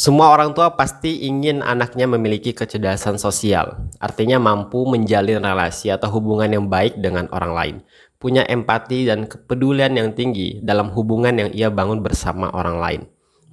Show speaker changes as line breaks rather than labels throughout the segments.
Semua orang tua pasti ingin anaknya memiliki kecerdasan sosial, artinya mampu menjalin relasi atau hubungan yang baik dengan orang lain, punya empati dan kepedulian yang tinggi dalam hubungan yang ia bangun bersama orang lain.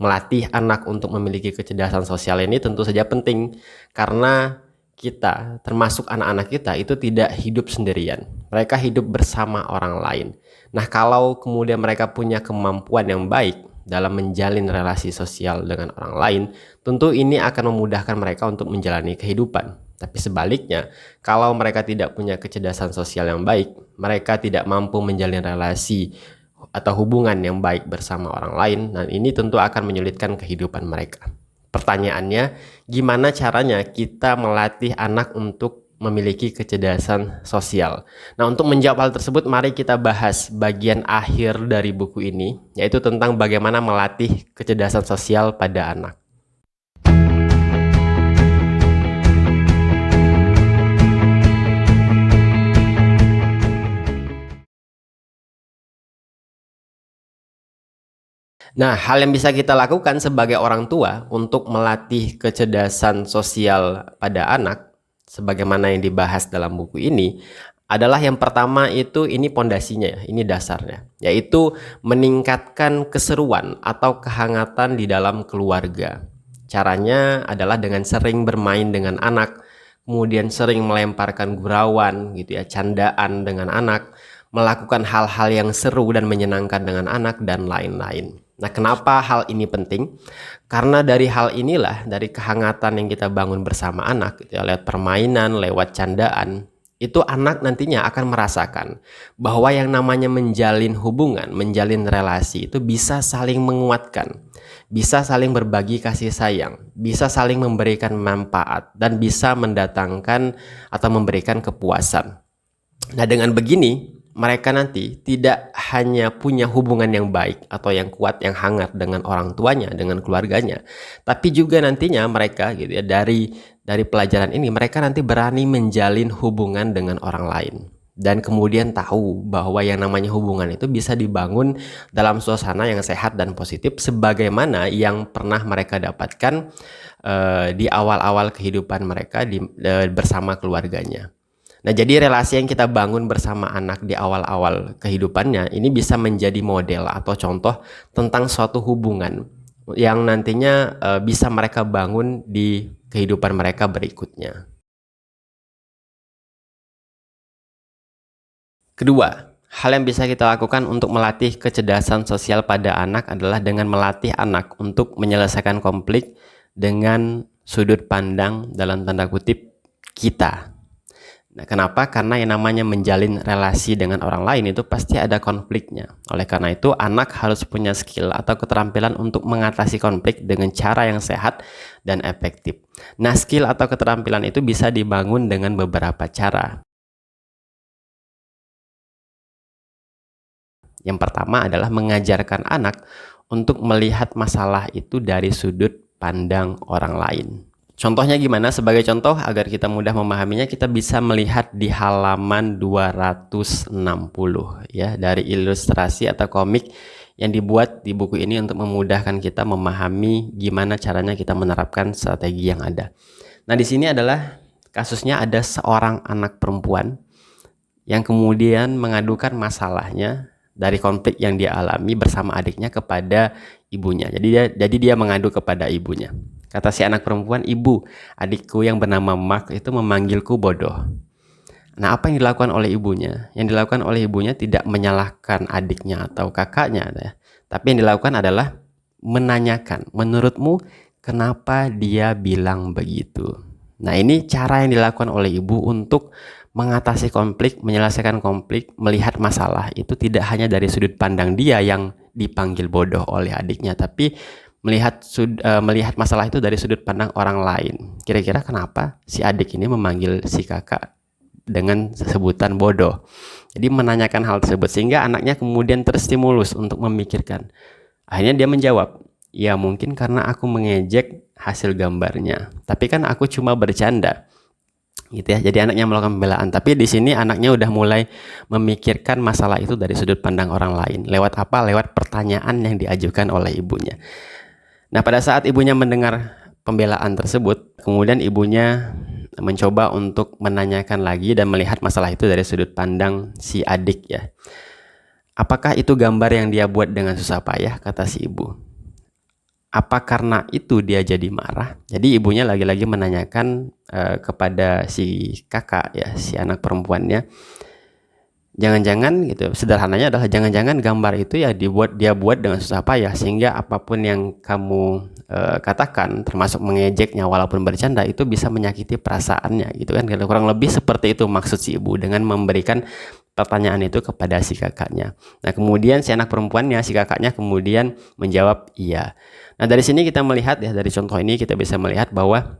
Melatih anak untuk memiliki kecerdasan sosial ini tentu saja penting, karena kita, termasuk anak-anak kita, itu tidak hidup sendirian. Mereka hidup bersama orang lain. Nah, kalau kemudian mereka punya kemampuan yang baik dalam menjalin relasi sosial dengan orang lain, tentu ini akan memudahkan mereka untuk menjalani kehidupan. Tapi sebaliknya, kalau mereka tidak punya kecerdasan sosial yang baik, mereka tidak mampu menjalin relasi atau hubungan yang baik bersama orang lain, dan ini tentu akan menyulitkan kehidupan mereka. Pertanyaannya, gimana caranya kita melatih anak untuk memiliki kecerdasan sosial? Nah, untuk menjawab hal tersebut, mari kita bahas bagian akhir dari buku ini, yaitu tentang bagaimana melatih kecerdasan sosial pada anak. Nah, hal yang bisa kita lakukan sebagai orang tua untuk melatih kecerdasan sosial pada anak, sebagaimana yang dibahas dalam buku ini, adalah yang pertama itu ini pondasinya ya, ini dasarnya, yaitu meningkatkan keseruan atau kehangatan di dalam keluarga. Caranya adalah dengan sering bermain dengan anak, kemudian sering melemparkan gurauan gitu ya, candaan dengan anak, melakukan hal-hal yang seru dan menyenangkan dengan anak, dan lain-lain. Nah, kenapa hal ini penting? Karena dari hal inilah, dari kehangatan yang kita bangun bersama anak, gitu ya, lewat permainan, lewat candaan, itu anak nantinya akan merasakan bahwa yang namanya menjalin hubungan, menjalin relasi itu bisa saling menguatkan, bisa saling berbagi kasih sayang, bisa saling memberikan manfaat, dan bisa mendatangkan atau memberikan kepuasan. Nah, dengan begini, mereka nanti tidak hanya punya hubungan yang baik atau yang kuat, yang hangat dengan orang tuanya, dengan keluarganya, tapi juga nantinya mereka gitu ya, dari pelajaran ini mereka nanti berani menjalin hubungan dengan orang lain. Dan kemudian tahu bahwa yang namanya hubungan itu bisa dibangun dalam suasana yang sehat dan positif, sebagaimana yang pernah mereka dapatkan di awal-awal kehidupan mereka bersama keluarganya. Nah, jadi relasi yang kita bangun bersama anak di awal-awal kehidupannya ini bisa menjadi model atau contoh tentang suatu hubungan yang nantinya bisa mereka bangun di kehidupan mereka berikutnya. Kedua, hal yang bisa kita lakukan untuk melatih kecerdasan sosial pada anak adalah dengan melatih anak untuk menyelesaikan konflik dengan sudut pandang dalam tanda kutip kita. Nah, kenapa? Karena yang namanya menjalin relasi dengan orang lain itu pasti ada konfliknya. Oleh karena itu, anak harus punya skill atau keterampilan untuk mengatasi konflik dengan cara yang sehat dan efektif. Nah, skill atau keterampilan itu bisa dibangun dengan beberapa cara. Yang pertama adalah mengajarkan anak untuk melihat masalah itu dari sudut pandang orang lain. Contohnya gimana? Sebagai contoh, agar kita mudah memahaminya, kita bisa melihat di halaman 260 ya, dari ilustrasi atau komik yang dibuat di buku ini untuk memudahkan kita memahami gimana caranya kita menerapkan strategi yang ada. Nah, di sini adalah kasusnya ada seorang anak perempuan yang kemudian mengadukan masalahnya dari konflik yang dia alami bersama adiknya kepada ibunya. Jadi dia mengadu kepada ibunya. Kata si anak perempuan, "Ibu, adikku yang bernama Mark itu memanggilku bodoh." Nah, apa yang dilakukan oleh ibunya? Yang dilakukan oleh ibunya tidak menyalahkan adiknya atau kakaknya, ya. Tapi yang dilakukan adalah menanyakan, menurutmu kenapa dia bilang begitu? Nah, ini cara yang dilakukan oleh ibu untuk mengatasi konflik, menyelesaikan konflik, melihat masalah itu tidak hanya dari sudut pandang dia yang dipanggil bodoh oleh adiknya, tapi melihat masalah itu dari sudut pandang orang lain. Kira-kira kenapa si adik ini memanggil si kakak dengan sebutan bodoh? Jadi menanyakan hal tersebut sehingga anaknya kemudian terstimulus untuk memikirkan. Akhirnya dia menjawab, "Ya mungkin karena aku mengejek hasil gambarnya, tapi kan aku cuma bercanda." Gitu ya. Jadi anaknya melakukan pembelaan, tapi di sini anaknya udah mulai memikirkan masalah itu dari sudut pandang orang lain. Lewat apa? Lewat pertanyaan yang diajukan oleh ibunya. Nah, pada saat ibunya mendengar pembelaan tersebut, kemudian ibunya mencoba untuk menanyakan lagi dan melihat masalah itu dari sudut pandang si adik ya. Apakah itu gambar yang dia buat dengan susah payah, kata si ibu. Apa karena itu dia jadi marah? Jadi ibunya lagi-lagi menanyakan kepada si kakak ya, si anak perempuannya. Jangan-jangan gitu, sederhananya adalah jangan-jangan gambar itu ya dia buat dengan susah payah sehingga apapun yang kamu katakan termasuk mengejeknya walaupun bercanda itu bisa menyakiti perasaannya gitu kan. Kurang lebih seperti itu maksud si ibu dengan memberikan pertanyaan itu kepada si kakaknya. Nah, kemudian si anak perempuannya, si kakaknya kemudian menjawab iya. Nah, dari sini kita melihat ya, dari contoh ini kita bisa melihat bahwa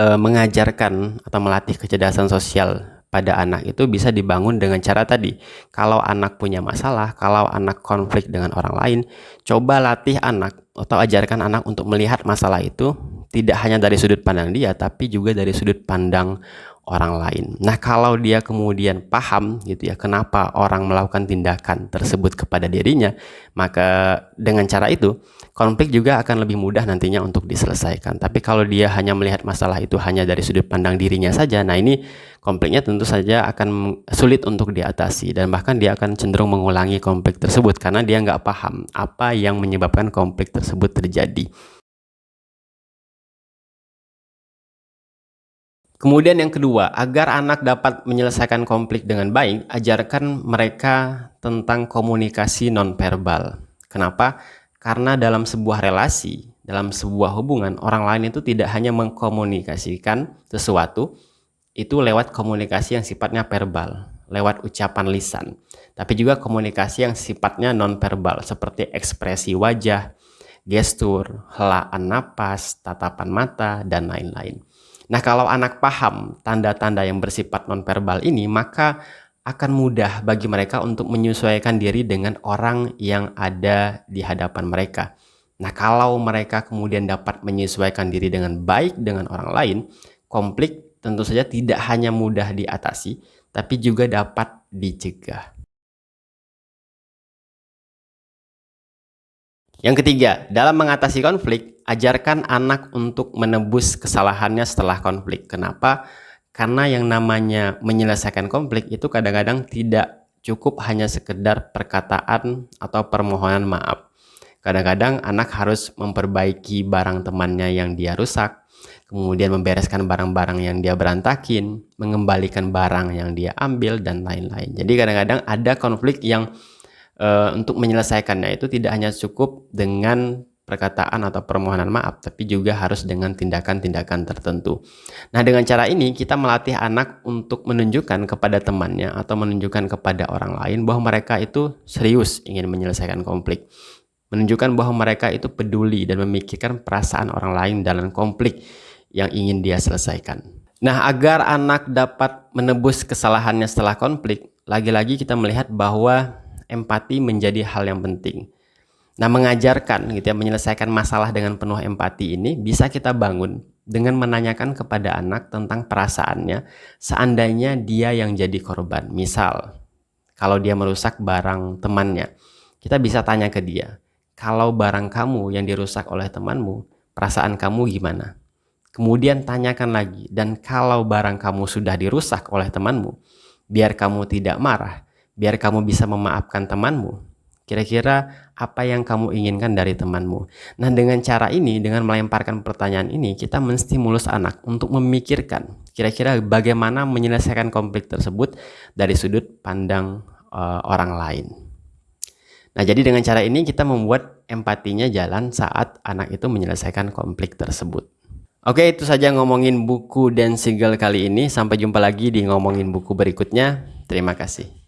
mengajarkan atau melatih kecerdasan sosial pada anak itu bisa dibangun dengan cara tadi. Kalau anak punya masalah, kalau anak konflik dengan orang lain, coba latih anak atau ajarkan anak untuk melihat masalah itu tidak hanya dari sudut pandang dia, tapi juga dari sudut pandang orang lain. Nah, kalau dia kemudian paham gitu ya, kenapa orang melakukan tindakan tersebut kepada dirinya, maka dengan cara itu konflik juga akan lebih mudah nantinya untuk diselesaikan. Tapi kalau dia hanya melihat masalah itu hanya dari sudut pandang dirinya saja, nah ini konfliknya tentu saja akan sulit untuk diatasi dan bahkan dia akan cenderung mengulangi konflik tersebut karena dia nggak paham apa yang menyebabkan konflik tersebut terjadi. Kemudian yang kedua, agar anak dapat menyelesaikan konflik dengan baik, ajarkan mereka tentang komunikasi nonverbal. Kenapa? Karena dalam sebuah relasi, dalam sebuah hubungan, orang lain itu tidak hanya mengkomunikasikan sesuatu, itu lewat komunikasi yang sifatnya verbal, lewat ucapan lisan. Tapi juga komunikasi yang sifatnya nonverbal, seperti ekspresi wajah, gestur, helaan napas, tatapan mata, dan lain-lain. Nah, kalau anak paham tanda-tanda yang bersifat nonverbal ini, maka akan mudah bagi mereka untuk menyesuaikan diri dengan orang yang ada di hadapan mereka. Nah, kalau mereka kemudian dapat menyesuaikan diri dengan baik dengan orang lain, konflik tentu saja tidak hanya mudah diatasi, tapi juga dapat dicegah. Yang ketiga, dalam mengatasi konflik, ajarkan anak untuk menebus kesalahannya setelah konflik. Kenapa? Karena yang namanya menyelesaikan konflik itu kadang-kadang tidak cukup hanya sekedar perkataan atau permohonan maaf. Kadang-kadang anak harus memperbaiki barang temannya yang dia rusak, kemudian membereskan barang-barang yang dia berantakin, mengembalikan barang yang dia ambil, dan lain-lain. Jadi kadang-kadang ada konflik yang untuk menyelesaikannya itu tidak hanya cukup dengan perkataan atau permohonan maaf, tapi juga harus dengan tindakan-tindakan tertentu. Nah, dengan cara ini kita melatih anak untuk menunjukkan kepada temannya atau menunjukkan kepada orang lain bahwa mereka itu serius ingin menyelesaikan konflik. Menunjukkan bahwa mereka itu peduli dan memikirkan perasaan orang lain dalam konflik yang ingin dia selesaikan. Nah, agar anak dapat menebus kesalahannya setelah konflik, lagi-lagi kita melihat bahwa empati menjadi hal yang penting. Nah, mengajarkan gitu ya, menyelesaikan masalah dengan penuh empati ini bisa kita bangun dengan menanyakan kepada anak tentang perasaannya seandainya dia yang jadi korban. Misal, kalau dia merusak barang temannya, kita bisa tanya ke dia, kalau barang kamu yang dirusak oleh temanmu, perasaan kamu gimana? Kemudian tanyakan lagi, dan kalau barang kamu sudah dirusak oleh temanmu, biar kamu tidak marah, biar kamu bisa memaafkan temanmu, kira-kira apa yang kamu inginkan dari temanmu? Nah, dengan cara ini, dengan melemparkan pertanyaan ini, kita menstimulus anak untuk memikirkan kira-kira bagaimana menyelesaikan konflik tersebut dari sudut pandang orang lain. Nah, jadi dengan cara ini kita membuat empatinya jalan saat anak itu menyelesaikan konflik tersebut. Oke, itu saja ngomongin buku Dan Siegel kali ini. Sampai jumpa lagi di ngomongin buku berikutnya. Terima kasih.